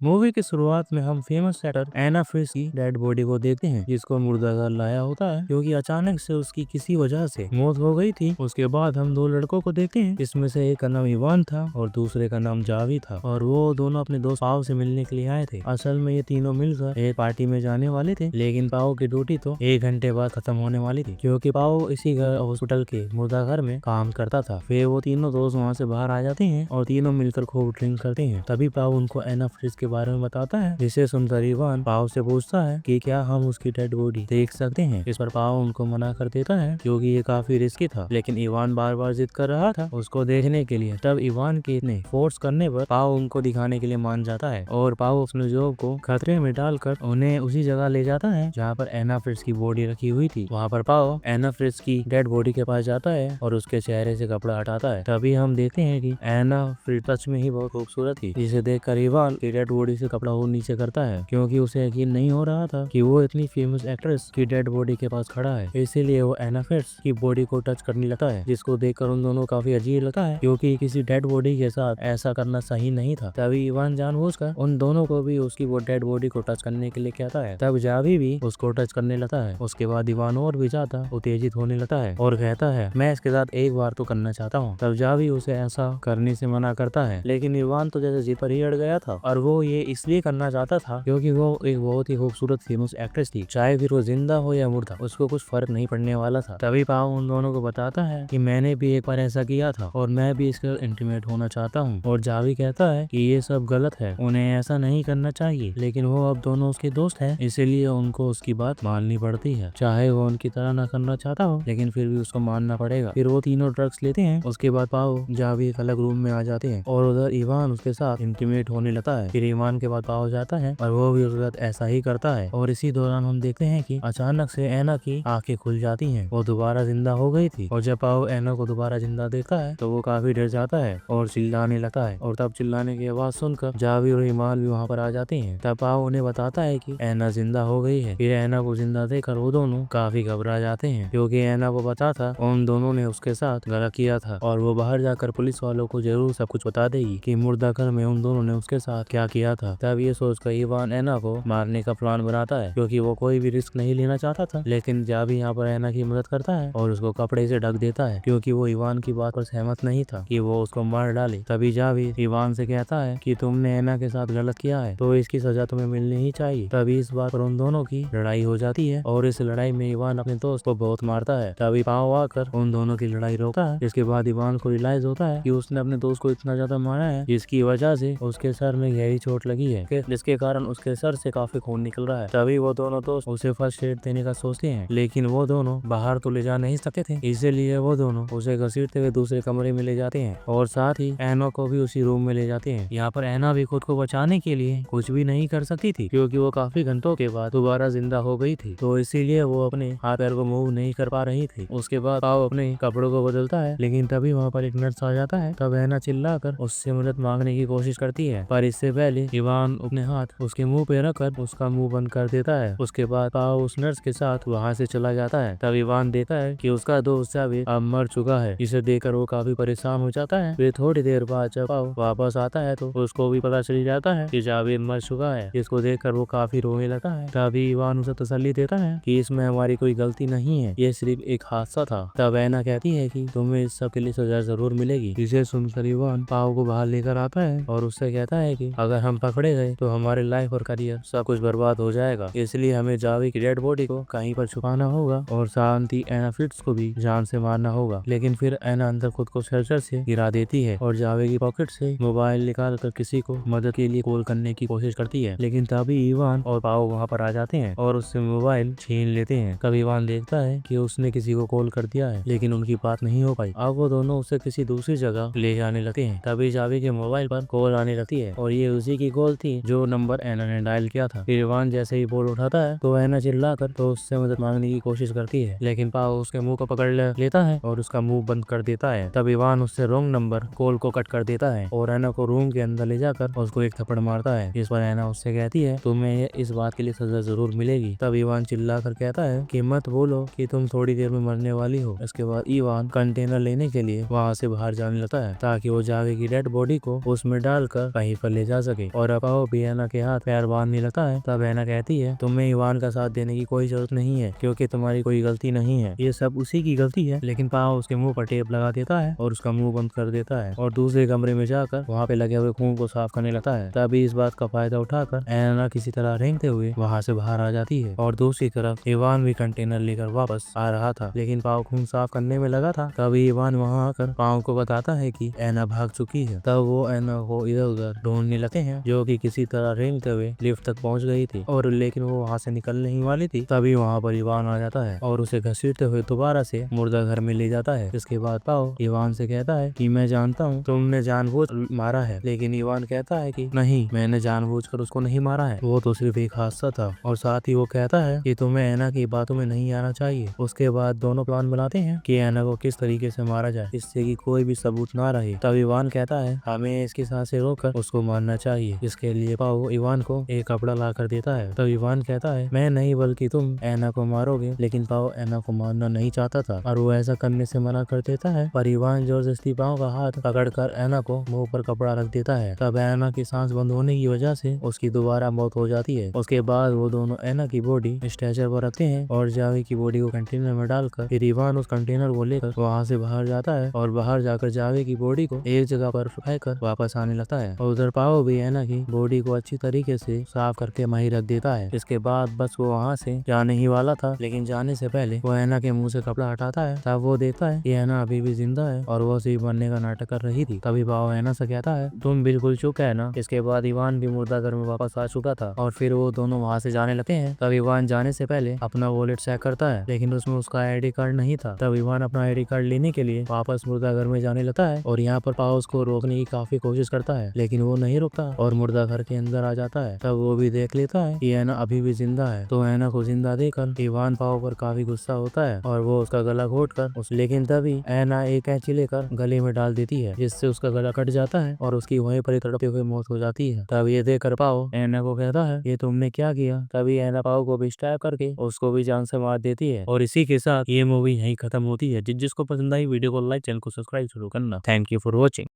Movie की शुरुआत में हम फेमस एक्टर एना फ्रिस की डेड बॉडी को देखते हैं, जिसको मुर्दाघर लाया होता है क्योंकि अचानक से उसकी किसी वजह से मौत हो गई थी। उसके बाद हम दो लड़कों को देखते हैं, जिसमें से एक का नाम इवान था और दूसरे का नाम जावी था, और वो दोनों अपने दोस्त पाओ से मिलने के लिए आए थे। असल में ये तीनों मिलकर एक पार्टी में जाने वाले थे, लेकिन पाओ की ड्यूटी तो 1 घंटे बाद खत्म होने वाली थी, क्योंकि पाओ इसी घर हॉस्पिटल के मुर्दाघर में काम करता था। फिर वो तीनों दोस्त वहाँ से बाहर आ जाते हैं और तीनों मिलकर खूब ड्रिंक करते हैं। तभी पाओ उनको एना फ्रिस के बारे में बताता है, जिसे सुनकर इवान पाओ से पूछता है कि क्या हम उसकी डेड बॉडी देख सकते हैं। इस पर पाओ उनको मना कर देता है क्योंकि ये काफी रिस्की था, लेकिन इवान बार बार जिद कर रहा था उसको देखने के लिए। तब इवान के इतने फोर्स करने पर पाओ उनको दिखाने के लिए मान जाता है और पाओ अपने जॉब को खतरे में डालकर उन्हें उसी जगह ले जाता है जहाँ पर एना फ्रिस की बॉडी रखी हुई थी। वहाँ पर पाओ एना फ्रिस की डेड बॉडी के पास जाता है और उसके चेहरे से कपड़ा हटाता है। तभी हम देखते हैं कि एना फ्रिस सच में ही बहुत खूबसूरत थी, जिसे देखकर इवान की डेड बॉडी से कपड़ा वो नीचे करता है, क्योंकि उसे यकीन नहीं हो रहा था कि वो इतनी फेमस एक्ट्रेस की डेड बॉडी के पास खड़ा है। इसीलिए वो एना फ्रिस की बॉडी को टच करने लगता है, जिसको देखकर उन दोनों काफी अजीब लगता है, क्योंकि किसी डेड बॉडी के साथ ऐसा करना सही नहीं था। तभी इवान जानबूझकर उन दोनों को भी उसकी वो डेड बॉडी को टच करने के लिए कहता है। तब जावी भी उसको टच करने लगता है। उसके बाद इवान और भी ज्यादा उत्तेजित होने लगता है और कहता है, मैं इसके साथ एक बार तो करना चाहता हूँ। तब जावी उसे ऐसा करने से मना करता है, लेकिन इवान तो जैसे जिद पर ही अड़ गया था, और वो ये इसलिए करना चाहता था क्योंकि वो एक बहुत ही खूबसूरत फेमस एक्ट्रेस थी। चाहे फिर वो जिंदा हो या मुर्दा, उसको कुछ फर्क नहीं पड़ने वाला था। तभी पाओ उन दोनों को बताता है कि मैंने भी एक बार ऐसा किया था और मैं भी इसके इंटीमेट होना चाहता हूँ। और जावी कहता है कि ये सब गलत है, उन्हें ऐसा नहीं करना चाहिए, लेकिन वो अब दोनों उसके दोस्त हैं, इसीलिए उनको उसकी बात माननी पड़ती है। चाहे वो उनकी तरह ना करना चाहता हो, लेकिन फिर भी उसको मानना पड़ेगा। फिर वो तीनों ड्रग्स लेते हैं। उसके बाद पाओ जावी एक अलग रूम में आ जाते हैं और उधर इवान उसके साथ इंटीमेट होने लगता है। फिर इवान के बाद पाओ जाता है और वो भी उसके साथ ऐसा ही करता है। और इसी दौरान हम देखते हैं कि अचानक से एना की आंखें खुल जाती हैं। वो दोबारा जिंदा हो गई थी, और जब पाओ एना को दोबारा जिंदा देखता है तो वो काफी डर जाता है और चिल्लाने लगता है। और तब चिल्लाने की आवाज सुनकर जावी और इमाल भी वहाँ पर आ जाते हैं। तब पाओ उन्हें बताता है कि एना जिंदा हो गई है। फिर एना को जिंदा देखकर वो दोनों काफी घबरा जाते हैं, क्योंकि एना को पता था उन दोनों ने उसके साथ गलत किया था और वो बाहर जाकर पुलिस वालों को जरूर सब कुछ बता देगी कि मुर्दाघर में उन दोनों ने उसके साथ क्या किया था। तब ये सोचकर इवान एना को मारने का प्लान बनाता है, क्योंकि वो कोई भी रिस्क नहीं लेना चाहता था। लेकिन जावी यहाँ पर एना की मदद करता है और उसको कपड़े से ढक देता है, क्योंकि वो इवान की बात पर सहमत नहीं था कि वो उसको मार डाले। तभी जावी इवान से कहता है कि तुमने एना के साथ गलत किया है तो इसकी सजा तुम्हें मिलनी ही चाहिए। तभी इस बात पर उन दोनों की लड़ाई हो जाती है और इस लड़ाई में इवान अपने दोस्त को बहुत मारता है। तभी पाओ आकर उन दोनों की लड़ाई रोकता है। इसके बाद इवान को रियलाइज होता है कि उसने अपने दोस्त को इतना ज्यादा मारा है जिसकी वजह से उसके सर में गहरी चोट लगी है, जिसके कारण उसके सर से काफी खून निकल रहा है। तभी वो दोनों दोस्त उसे फर्स्ट एड देने का सोचते हैं, लेकिन वो दोनों बाहर तो ले जा नहीं सकते थे, इसीलिए वो दोनों उसे घसीटते हुए दूसरे कमरे में ले जाते हैं और साथ ही एना को भी उसी रूम में ले जाते हैं। यहाँ पर एना भी खुद को बचाने के लिए कुछ भी नहीं कर सकती थी, क्योंकि वो काफी घंटों के बाद दोबारा जिंदा हो गई थी, तो इसीलिए वो अपने हाथ पैर को मूव नहीं कर पा रही थी। उसके बाद पाओ अपने कपड़ों को बदलता है, लेकिन तभी वहाँ पर एक नर्स आ जाता है। तब एना चिल्लाकर उससे मदद मांगने की कोशिश करती है, पर इससे पहले इवान अपने हाथ उसके मुंह पे रखकर उसका मुंह बंद कर देता है। उसके बाद पाओ उस नर्स के साथ वहाँ से चला जाता है। तब इवान देखता है कि उसका दोस्त जावेद अब मर चुका है, इसे देखकर वो काफी परेशान हो जाता है। फिर थोड़ी देर बाद जब पाओ वापस आता है तो उसको भी पता चल जाता है कि जावेद मर चुका है, जिसको देखकर वो काफी रोने लगता है। तभी इवान उसे तसल्ली देता है कि इसमें हमारी कोई गलती नहीं है, ये सिर्फ एक हादसा था। तब एना कहती है कि तुम्हें इस सब के लिए सजा जरूर मिलेगी। इसे सुनकर इवान पाओ को बाहर लेकर आता है और उससे कहता है कि अगर हम पकड़े गए तो हमारे लाइफ और करियर सब कुछ बर्बाद हो जाएगा, इसलिए हमें जावी की डेड बॉडी को कहीं पर छुपाना होगा और शांति एना फ्रिट्स को भी जान से मारना होगा। लेकिन फिर एना अंदर खुद को शेल्टर से गिरा देती है और जावी की पॉकेट से मोबाइल निकाल कर किसी को मदद के लिए कॉल करने की कोशिश करती है, लेकिन तभी इवान और पाओ वहाँ पर आ जाते हैं और उससे मोबाइल छीन लेते हैं। तब इवान देखता है कि उसने किसी को कॉल कर दिया है, लेकिन उनकी बात नहीं हो पाई। अब वो दोनों उसे किसी दूसरी जगह ले जाने लगते हैं। तभी जावी के मोबाइल पर कॉल आने लगती है और ये उसी की कॉल थी जो नंबर एना ने डायल किया था। फिर इवान जैसे ही कॉल उठाता है तो एना चिल्लाकर तो उससे मदद मांगने की कोशिश करती है, लेकिन पाओ उसके मुंह को पकड़ लेता है और उसका मुंह बंद कर देता है। तब इवान उससे रॉन्ग नंबर कॉल को कट कर देता है और एना को रूम के अंदर ले जाकर उसको एक थप्पड़ मारता है, जिस पर एना उससे कहती है तुम्हें इस बात के लिए सजा जरूर मिलेगी। तब इवान चिल्ला कर कहता है कि मत बोलो कि तुम थोड़ी देर में मरने वाली हो। इसके बाद इवान कंटेनर लेने के लिए वहाँ से बाहर जाने लगता है ताकि वो जावे की डेड बॉडी को उसमें डालकर कहीं पर ले जा सके। थी और अब पाओ भी ऐना के हाथ पैर बांधने लगता है। तब ऐना कहती है तुम्हें इवान का साथ देने की कोई जरूरत नहीं है क्योंकि तुम्हारी कोई गलती नहीं है, ये सब उसी की गलती है। लेकिन पाओ उसके मुंह पर टेप लगा देता है और उसका मुंह बंद कर देता है और दूसरे कमरे में जाकर वहाँ पे लगे हुए खून को साफ करने लगता है। तभी इस बात का फायदा उठाकर ऐना किसी तरह रेंगते हुए वहाँ से बाहर आ जाती है और दूसरी तरफ इवान भी कंटेनर लेकर वापस आ रहा था, लेकिन पाओ खून साफ करने में लगा था। तभी इवान वहाँ आकर पाओ को बताता है कि ऐना भाग चुकी है। तब वो ऐना को इधर उधर ढूंढने लगते हैं जो कि किसी तरह रेंगते हुए लिफ्ट तक पहुँच गई थी और लेकिन वो वहाँ से निकलने ही वाली थी। तभी वहाँ पर इवान आ जाता है और उसे घसीटते हुए दोबारा से मुर्दा घर में ले जाता है। इसके बाद पाओ इवान से कहता है कि मैं जानता हूँ तुमने जानबूझ मारा है, लेकिन इवान कहता है कि नहीं, मैंने जानबूझकर उसको नहीं मारा है, वो तो सिर्फ एक हादसा था। और साथ ही वो कहता है कि तुम्हें ऐना की बातों में नहीं आना चाहिए। उसके बाद दोनों प्लान बनाते हैं कि ऐना को किस तरीके से मारा जाए जिससे कि कोई भी सबूत ना रहे। तब इवान कहता है हमें इसकी सांसें रोककर उसको मारना चाहिए। इसके लिए पाओ इवान को एक कपड़ा ला कर देता है। तब इवान कहता है मैं नहीं बल्कि तुम ऐना को मारोगे, लेकिन पाओ ऐना को मारना नहीं चाहता था और वो ऐसा करने से मना कर देता है। पर इवान जबरदस्ती पाओ का हाथ पकड़कर ऐना को मुंह पर कपड़ा रख देता है। तब ऐना की सांस बंद होने की वजह से उसकी दोबारा मौत हो जाती है। उसके बाद वो दोनों ऐना की बॉडी स्ट्रेचर पर रखते हैं और जावे की बॉडी को कंटेनर में डालकर फिर इवान उस कंटेनर को लेकर वहाँ से बाहर जाता है और बाहर जाकर जावे की बॉडी को एक जगह पर फेंककर वापस आने लगता है। और उधर पाओ भी ऐना की बॉडी को अच्छी तरीके से साफ करके वहीं रख देता है। इसके बाद बस वो वहाँ से जाने ही वाला था, लेकिन जाने से पहले वो ऐना के मुंह से कपड़ा हटाता है। तब वो देखता है कि ऐना अभी भी जिंदा है और वो सिर्फ बनने का नाटक कर रही थी। तभी पाओ ऐना से कहता है तुम बिल्कुल चुप है ना। इसके बाद इवान भी मुर्दा घर में वापस आ चुका था और फिर वो दोनों वहाँ से जाने लगते हैं। तब इवान जाने से पहले अपना वॉलेट चेक करता है, लेकिन उसमें उसका आईडी कार्ड नहीं था। तब इवान अपना आईडी कार्ड लेने के लिए वापस मुर्दा घर में जाने लगता है और यहाँ पर पाओ उसको रोकने की काफी कोशिश करता है, लेकिन वो नहीं रुकता और मुर्दा घर के अंदर आ जाता है। तब वो भी देख लेता है कि ऐना अभी भी जिंदा है। तो ऐना को जिंदा देखकर इवान पाओ पर काफी गुस्सा होता है और वो उसका गला घोट कर लेकिन तभी ऐना एक कैंची लेकर गले में डाल देती है जिससे उसका गला कट जाता है और उसकी वहीं पर ही तड़पते हुए मौत हो जाती है। तब ये देख कर पाओ ऐना को कहता है ये तुमने क्या किया। तभी ऐना पाओ को भी स्टैब करके उसको भी जान से मार देती है और इसी के साथ ये मूवी यहीं खत्म होती है। जिसको पसंद आई वीडियो को लाइक, चैनल को सब्सक्राइब जरूर करना। Thank you for watching.